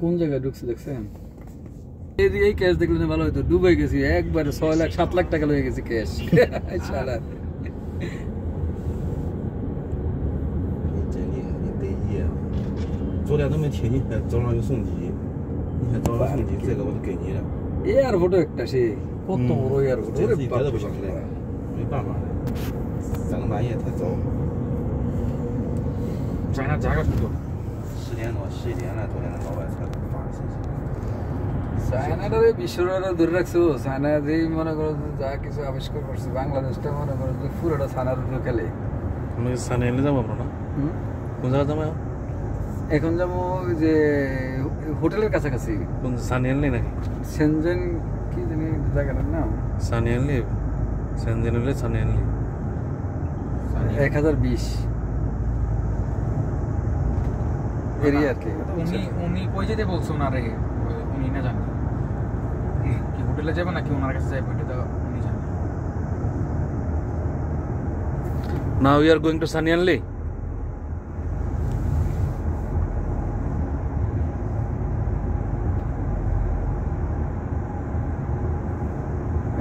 কোন জায়গায় ঢুকছে দেখছেন? এই ক্যাশ দেখলে ভালো হতো, ডুবে গেছি একবারে 6 লাখ 7 লাখ টাকা লয়ে গেছে ক্যাশ। শালা真厉害，你得意了。昨天都没贴，你还早上有送机，你还早上送机，这个我都给你了。এয়ারপোর্ট একটা সেই কত বড় এয়ারপোর্ট,这ওরে自己待都不想来，没办法了，3更半夜太早。চায়না জায়গা শুধু 10点多11点了，昨天那老外才发的信息。চায়নাটারে বিশ্বরা ধরে রাখছো। চায়না যেই মনে করো যা কিছু আবিষ্কার করছে, বাংলাদেশটা মনে করো যে পুরোটা চায়নার উপরে খেলে। আমি সানিয়ালে যাবো আমরা না? কোন জায়গা যাবো এখন যাবো যে হোটেলের কাছাকাছি। কোন সানিয়ালে নাকি সেনজেন কি জানি জায়গাটার নাম? সানিয়ালে সেনজেনলে সানিয়ালে 1020 এরিয়া আর কি। উনি কই যেতে বলছো ওনারে? উনি না জানেন কি হোটেলে যাবে নাকি ওনার কাছে যাবে, এটা তো উনি জানেন। Now we are going to Sanianli.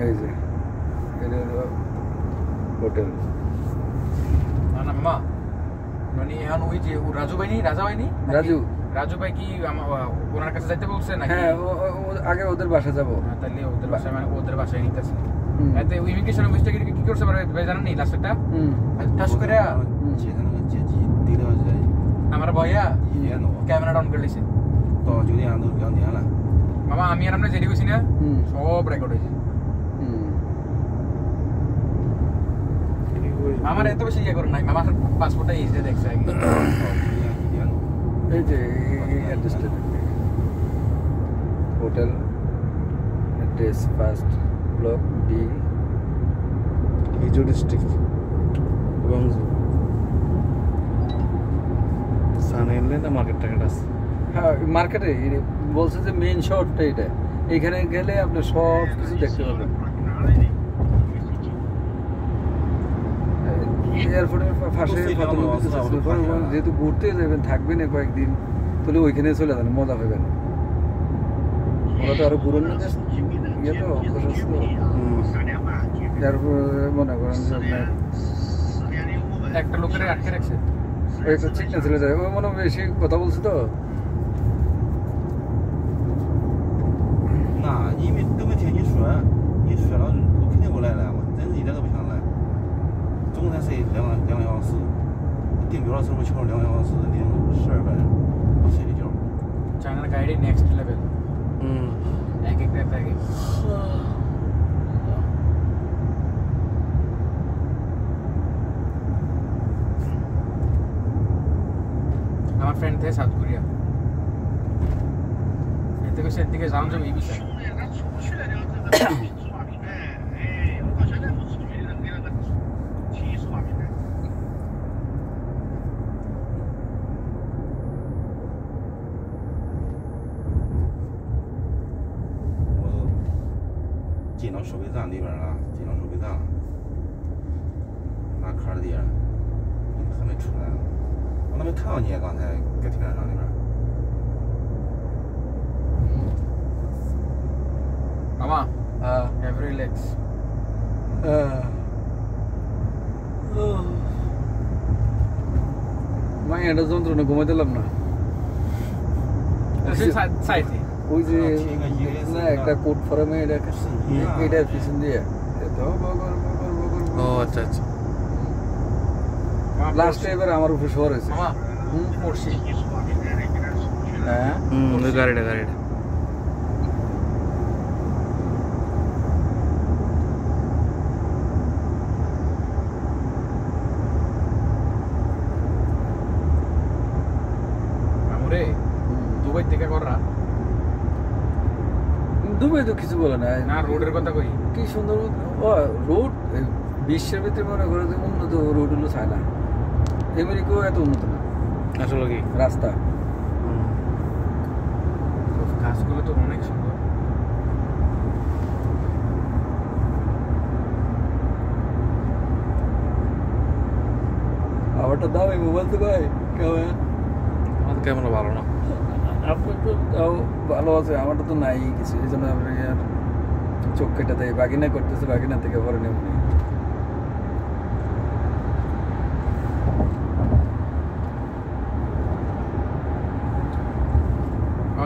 এই যে এটা হোটেল। না না মামা, মানে এখন ওই যে রাজু ভাই নেই, রাজা ভাই নেই, রাজু ভাই কি ওনার কাছে যাইতে বলছে নাকি? হ্যাঁ, আগে ওদের বাসা যাবো। তাহলে ওদের বাসায়, মানে ওদের বাসায় নিতেছে। এতে ইমিগ্রেশন অফিসটা কি করছে ভাই জানেন নি? লাস্টটা ঠাস করে আমার ভাইয়া ক্যামেরা অন করে লিছে।到9点都2点了。মামা আমি আর আমরা যেটি কইছি না সব রেকর্ড হয়েছে। আমার এত বেশি ইয়ে করে নাই, মামার পাসপোর্টটা এই যে দেখছে আগে। এই যে অ্যাড্রেসটা hotel address first block D, Ijo district, Guangzhou. Sanianli না মার্কেট টার্গেট আছে? হ্যাঁ, মার্কেটে বলছে যে মেইন শহরটা এটা। এখানে গেলে আপনি সব কিছু দেখতে পাবেন। এয়ারপোর্টের পাশে যেহেতু ঘুরতে যাবেন, থাকবেন কয়েকদিন, তাহলে ওইখানে চলে যাবেন, মজা পাবেন। ওরা তো আরো ঘুরন না, ইয়ে তো প্রশস্ত। মনে করেন যে আপনার একটা লোকের আটকে রাখছে, একটা চিকনা ছেলে যায়, ওই মনে বেশি কথা বলছে তো।那因为都没听你说，你说了我肯定不来了，我真是一点都不想来。总共才睡两个小时，定表的时候瞧2个小时0:12睡的觉。চায়নার গাইডে নেক্সট লেভেল। এক একটা প্যাকেজ। আমার ফ্রেন্ড থেকে সাউথ কোরিয়া, এর থেকে সেদিকে যাওয়া যাবে এই বিষয়ে।进到收费站里边了，进到收费站了，拿卡的地儿，你还没出来呢，我都没看到你，刚才搁停车场里边。মামা এভরি রিল্যাক্স। মাই এটা যন্ত্রণা ঘুমাইতে দিলাম না। সাইডে ওই যে না একটা কোট ফরমে এটার পিছন দিয়ে ও আচ্ছা আচ্ছা। লাস্টে এবার আমার উপরে শোয়ার হয়েছে। মামা পড়ছি। হ্যাঁ ওই গাড়িটা মামুরে দুবাই থেকে কররা দুবাই তো কিছু বলে না। না রোডের কথা কই, কি সুন্দর রোড। বিশ্বের ভিতরে মনে করে যে উন্নত রোড হলো চায়না, আমেরিকাও এত উন্নত না আসলে কি রাস্তা। কাজগুলো তো অনেক সুন্দর। আমারটা দাও এই মোবাইল তো ভাই, আমাদের ক্যামেরা ভালো না। আপনার তো তাও ভালো আছে, আমারটা তো নাই কিছু, এই জন্য আপনি আর চোখ কেটে দেয়, বাগিনা করতেছে, বাগিনা থেকে পরে নেব।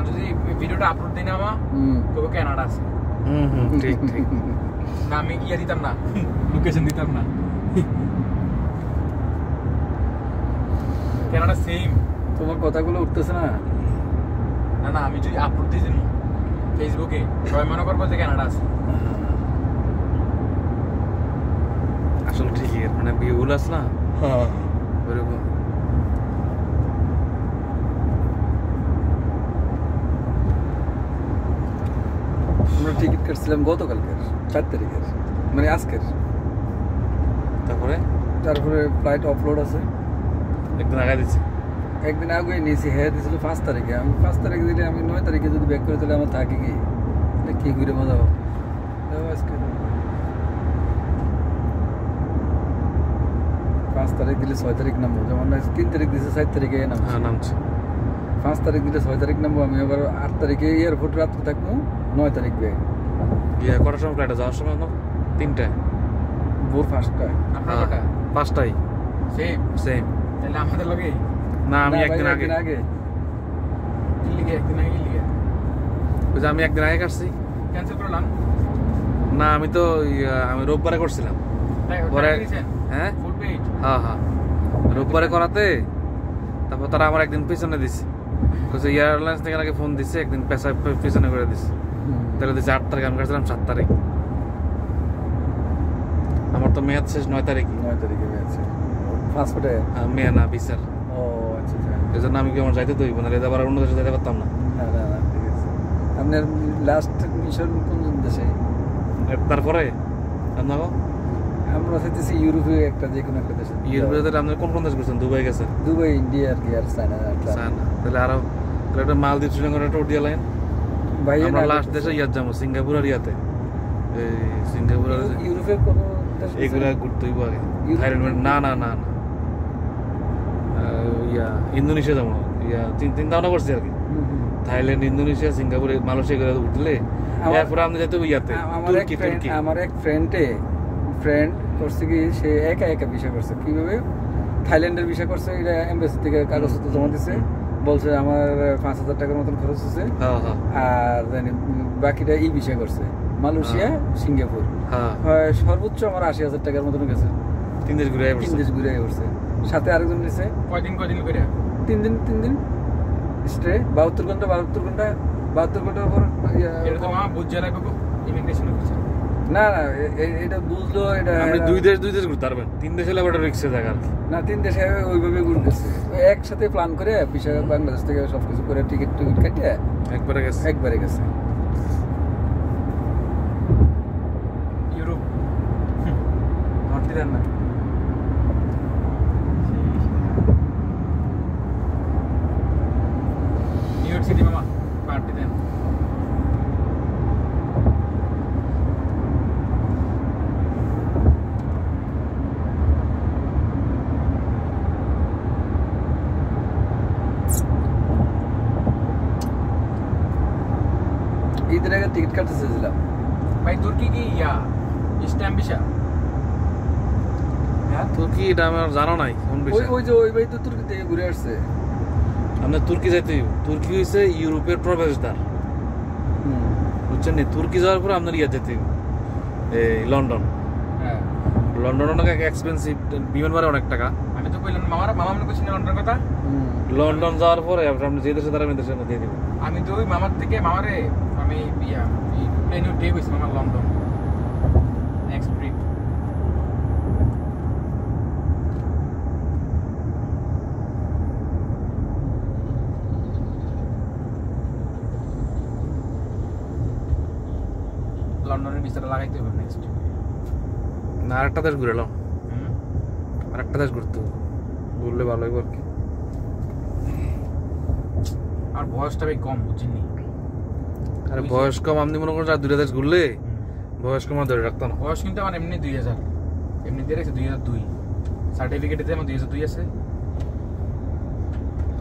যদি ভিডিওটা আপলোড দিই না আমা তবে কানাডা আছে। ঠিক ঠিক। না আমি ইয়া দিতাম না, লোকেশন দিতাম না। Canada same. তোমার কথাগুলো উঠতেছে না। না না, আমি যদি আপলোড দিই ফেসবুকে সবাই মনে করবো যে কানাডা আছে। আসলে ঠিকই, মানে ভিউগুলো আছে না ওইরকম। আমরা টিকিট কাটছিলাম গতকালকের 4 তারিখের, মানে আজকের। তারপরে ফ্লাইট অফলোড আছে, একদিন আগে দিচ্ছে, একদিন আগে নিয়েছি। হ্যাঁ দিয়েছিল 5 তারিখে, আমি 5 তারিখে দিলে আমি 9 তারিখে যদি ব্যাক করে তাহলে আমার থাকে কি, কি ঘুরে মজা হবে। আজকে 5 তারিখ দিলে 6 তারিখ নামবো, যেমন 3 তারিখ দিয়েছে 4 তারিখে নামছে। 5 তারিখ দিলে 6 তারিখ নামবো, আমি আবার 8 তারিখে এয়ারপোর্ট রাত্রে থাকবো, 9 তারিখ ব্যাগ। কটার সময় ফ্লাইটে যাওয়ার সময়? 3টায়, ভোর 5টায়। আপনার কটা? 5টায়। Same same. তাহলে আমাদের লগে না আমি একদিন আগে। আমি একদিন আগে কাটছি। ক্যান্সেল করলাম না, আমি তো আমি রোববারে করছিলাম। পরে হ্যাঁ হ্যাঁ রোববারে করাতে, তারপর তারা আমার একদিন পিছনে দিচ্ছে, এয়ারলাইন্স থেকে আগে ফোন দিচ্ছে, একদিন পিছনে করে দিচ্ছে। তাহলে দিচ্ছে 8 তারিখ, আমি কাটছিলাম 7 তারিখ। আমার তো মেয়াদ শেষ 9 তারিখ। 9 তারিখে মেয়াদ শেষ। পাসপোর্টে মেয়া না ভিসার। ও আচ্ছা আচ্ছা। এই জন্য আমি কি আমার যাইতে তো হইব না, আবার অন্য দেশে যাইতে পারতাম না। না না না, ঠিক আছে। আপনার লাস্ট মিশন কোন দেশে? তারপরে আপনার আমরা চাইতেছি ইউরোপে একটা, যে কোনো একটা দেশে। ইউরোপে আপনি কোন কোন দেশ গেছেন? দুবাই গেছেন? দুবাই, ইন্ডিয়া আর কি, আর চায়না। তাহলে আরো একটা মালদ্বীপ, শ্রীলঙ্কার একটা ওডিয়া লাইন। ভাই আমরা লাস্ট দেশে ইয়াত যাবো, সিঙ্গাপুর আর ইয়াতে। এই সিঙ্গাপুর আর ইউরোপের কোন দেশ এগুলা ঘুরতে হইব আগে। থাইল্যান্ড না না না না, ইন্দোনেশিয়া যাবো। চিন্তা ভাবনা করছি আর কি। থাইল্যান্ড, ইন্দোনেশিয়া, সিঙ্গাপুর, মালয়েশিয়া এগুলো উঠলে এরপরে আমরা যেতে হবে ইয়াতে, তুর্কি। তুর্কি আমার এক ফ্রেন্ড করছে কি, সে একা ভিসা করছে। কিভাবে? থাইল্যান্ডের ভিসা করছে, এটা এমবাসি থেকে কাগজপত্র জমা দিচ্ছে, বলছে আমার 5,000 টাকার মতন খরচ হচ্ছে। আর জানি বাকিটা ই ভিসা করছে, মালয়েশিয়া, সিঙ্গাপুর। সর্বোচ্চ আমার 80,000 টাকার মতন গেছে। 3 দেশ ঘুরে ঘুরে করছে। সাথে আরেকজন নিছে। কয়দিন করে? 3 দিন স্টে। 72 ঘন্টার পর বুঝে লাগবে ইমিগ্রেশন অফিসার। না না, এটা বুঝলো, এটা আপনি দুই দেশ ঘুরতে পারবেন। 3 দেশে হলে আবার রিক্সে জায়গা আর কি। না, 3 দেশে ওইভাবে ঘুরতেছে, একসাথে প্ল্যান করে ভিসা, বাংলাদেশ থেকে সবকিছু করে টিকিট কেটে একবারে গেছে ইউরোপ। নর্থ দেন না, নিউ ইয়র্ক সিটি মামা পার্টি দেন। ঈদের আগে টিকিট কাটতে চেয়েছিলাম ভাই। তুর্কি কি স্ট্যাম্প ভিসা? হ্যাঁ তুর্কি, এটা আমার জানা নাই কোন বিষয়। ওই যে ওই ভাই তো তুর্কি থেকে ঘুরে আসছে। আপনি তুর্কি যাইতে হইব। তুর্কি হইছে ইউরোপের প্রবেশদ্বার, বুঝছেন? তুর্কি যাওয়ার পরে আপনার ইয়া যেতে হইব, এই লন্ডন। হ্যাঁ, লন্ডন অনেক এক্সপেন্সিভ, বিমান ভাড়া অনেক টাকা। আমি তো কইলাম মামা মনে করছি না লন্ডনের কথা। লন্ডন যাওয়ার পরে আপনি যে দেশে তারা দেশে দিয়ে দিবেন। আমি তো ওই মামারে আমি প্লেনে উঠে গেছি মামার লন্ডন নেক্সট ট্রিপ। লন্ডনের ভিসাটা লাগাইতে হবে নেক্সট। না, আরেকটা দেশ ঘুরে এলাম, আরেকটা দেশ ঘুরতে ঘুরলে ভালো হইব আর কি। আর বয়সটা ভাই কম, বুঝিনি। আরে বয়স কম, আপনি মনে করেন 2 দেশ ঘুরলে বয়স কম ধরে রাখতাম। বয়স কিন্তু আমার এমনি 2000, এমনি দিয়ে রেখেছে 2002, সার্টিফিকেটে আমার 2002 আছে।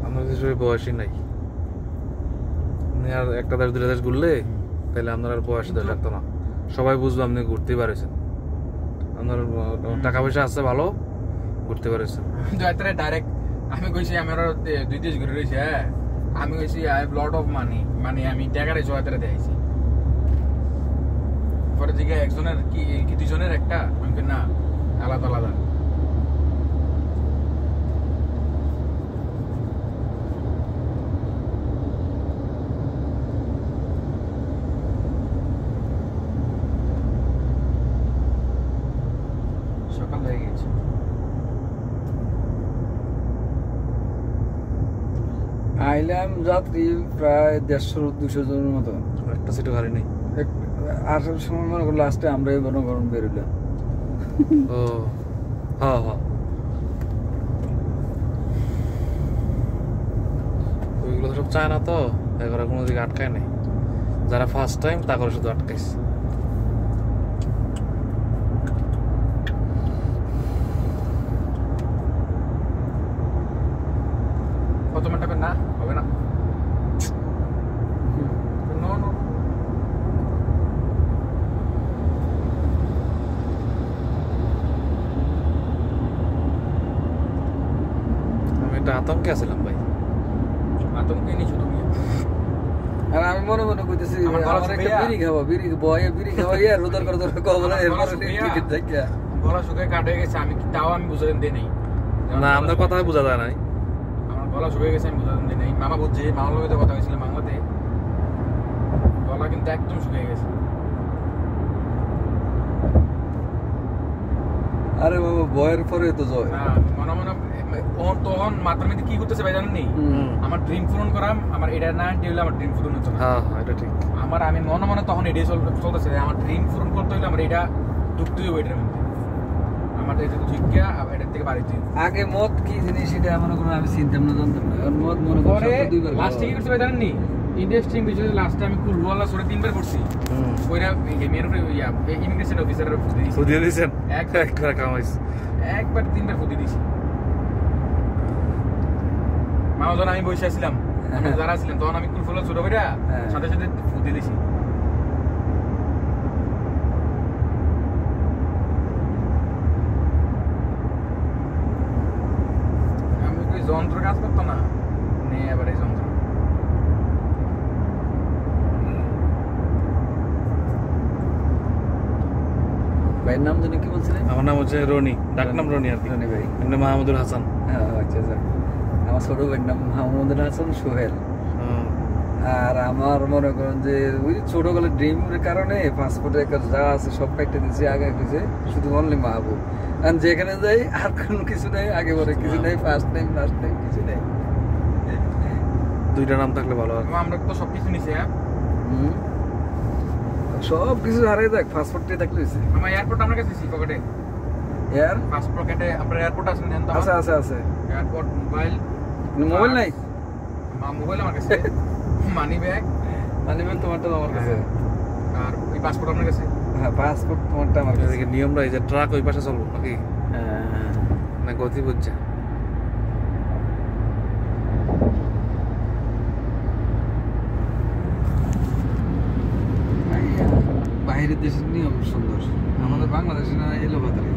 আমার দেশে বয়সই নাই। আপনি আর একটা দেশ দুটা দেশ ঘুরলে তাহলে আপনার আর বয়স দেশ লাগতো না, সবাই বুঝবো আপনি ঘুরতেই পারেছেন, আপনার টাকা পয়সা আছে ভালো, ঘুরতে পারেছেন। ডাইরেক্ট আমি কইছি আমার 2 দেশ ঘুরে রয়েছে, হ্যাঁ আমি কইছি I have lot of money, মানে আমি টাকারে জয়তারে দেখাইছি। পরে দিকে একজনের কি দুজনের একটা, আমি না আলাদা আলাদা। সকাল হয়ে গেছে। আইলাম যাত্রী প্রায় 150-200 জনের মতো, একটা সিটও খালি নেই। আসার সময় মনে করো লাস্টে আমরাই গণগণ বেরোলাম। ও হ্যাঁ হ্যাঁ, ওইগুলো সব চায় না তো, এগুলো কোনো দিকে আটকায় নাই, যারা ফার্স্ট টাইম তা করে শুধু আটকাইছে। কত মিনিট হবে? না হবে না, নো নো। আমি একটা আতঙ্কে আছিলাম ভাই, আতঙ্কে নেই শুধু। আর আমি মনে মনে কইতেছি আমার একটা বিড়ি খাওয়া, বিড়ি খাওয়া ইয়ার রোদার করে ধরে কও বলে এরপরে টিকিট দেখিয়া গলা শুকিয়ে কাটে গেছে। আমি তাও আমি বুঝাতে দেই নাই, না আমাদের কথা বোঝা যায় নাই, আমার গলা শুকিয়ে গেছে আমি বুঝাতে দেই নাই। মামা বুঝছে, মামার লগে কথা হয়েছিল বাংলাতে, গলা কিন্তু একদম শুকিয়ে গেছে। আরে বাবা বয়ের পরে তো জয় না মনে মনে তখন মাথার মধ্যে কি করতেছে ভাই জানেন নি? আমার ড্রিম পূরণ করাম, আমার এটা না হলে আমার ড্রিম পূরণ হচ্ছে না। হ্যাঁ হ্যাঁ এটা ঠিক। আমার আমি মনে মনে তখন এটাই চলতেছে, আমার ড্রিম পূরণ করতে হলে আমার এটা ঢুকতে হবে এটার মধ্যে, আমার এটা ঢুকিয়া এটার থেকে বাড়িতে। আগে মদ কি জিনিস এটা মনে করো আমি চিনতাম না, জানতাম না। আর মদ মনে করো দুইবার লাস্টে কি করতে ভাই জানেন নি? ইন্টারেস্টিং বিষয়, লাস্টে আমি কুলওয়ালা সরে 3 বার পড়ছি। ওইরা ইমিগ্রেশন অফিসারের ফুদিয়ে দিয়েছেন, একবার কামাইছে, একবার 3 বার ফুদিয়ে দিয়েছি। মামা যখন আমি বসে আসছিলাম, যারা ছিলেন তখন আমি কুলফুলা ছোট ভাইরা সাথে সাথে ফুদিয়ে দিয়েছি। আমি ওই যন্ত্র কাজ করতো না, নিয়ে এবার এই যন্ত্র। ভাইয়ের নাম জানি কি বলছিলেন? আমার নাম হচ্ছে রনি, ডাক নাম রনি আর কি। রনি ভাই, এমনি মাহমুদুল হাসান। আচ্ছা আচ্ছা। আমার ছোট ভাইয়ের নাম মাহমুদুল হাসান সোহেল। আর আমার মনে করেন যে ওই ছোটবেলার ড্রিমের কারণে পাসপোর্টে যা আছে সব কাটতে দিচ্ছে, আগে দিচ্ছে শুধু অনলি মাহবুব। আর যেখানে যাই আর কোনো কিছু নেই, আগে বলে কিছু নেই, ফার্স্ট টাইম লাস্ট টাইম কিছু নেই। দুইটা নাম থাকলে ভালো হয়। আমরা তো সবকিছু নিছি, হ্যাঁ সব কিছু হারিয়ে যাক, পাসপোর্টটাই থাকলে হয়েছে। আমার এয়ারপোর্ট আমার কাছে ছিল পকেটে, এয়ার পাসপোর্ট পকেটে। আপনার এয়ারপোর্ট আছে না? আছে আছে আছে। Airport, mobile. মোবাইল নাই? মোবাইল আমার কাছে, মানি ব্যাগ তোমারটা আমার কাছে, আর ওই পাসপোর্ট আপনার কাছে। হ্যাঁ পাসপোর্ট তোমারটা আমার কাছে। নিয়মটা এই যে ট্রাক ওই পাশে চলবো নাকি না গতি বুঝছে? বাইরের দেশের নিয়ম সুন্দর, আমাদের বাংলাদেশে না এলো বাতারে।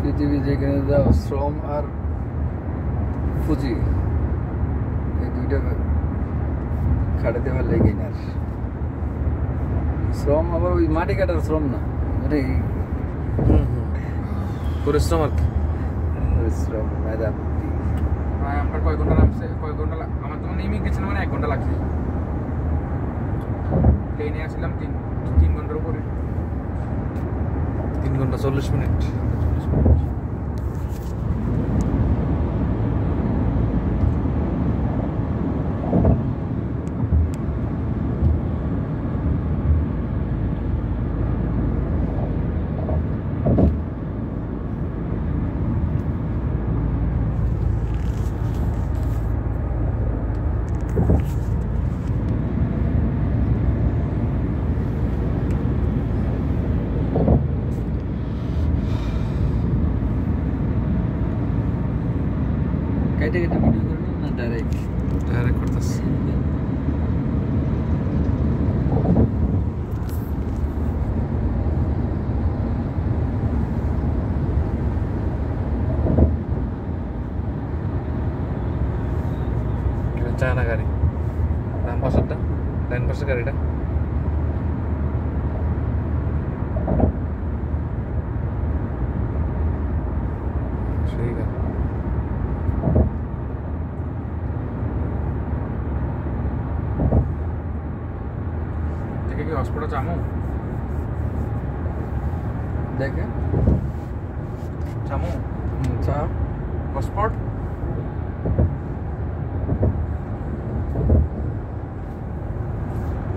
পৃথিবী যেখানে যাও, শ্রম আর পুঁজি এই দুইটা খাটাতে পারলে গেইনার। শ্রম আবার ওই মাটি কাটার শ্রম না, মানে পরিশ্রম আর কি, পরিশ্রম মেধাবৃত্তি। আমরা কয় ঘন্টা নামছে, কয় ঘন্টা আমার তো মানে ইমিগ্রেশন মানে 1 ঘন্টা লাগছে। প্লেনে আসলাম 3 ঘন্টার উপরে। 3 ঘন্টা 40 মিনিট। কেটে কেটে ভিডিও করে না ডাইরেক্ট করতেছি। চায়না গাড়ি, ডান পাশেরটা, ডান পাশের গাড়িটা সেই গাড়ি। দেখে কি হসপিটাল চামু দেখে চামু চা হসপিটাল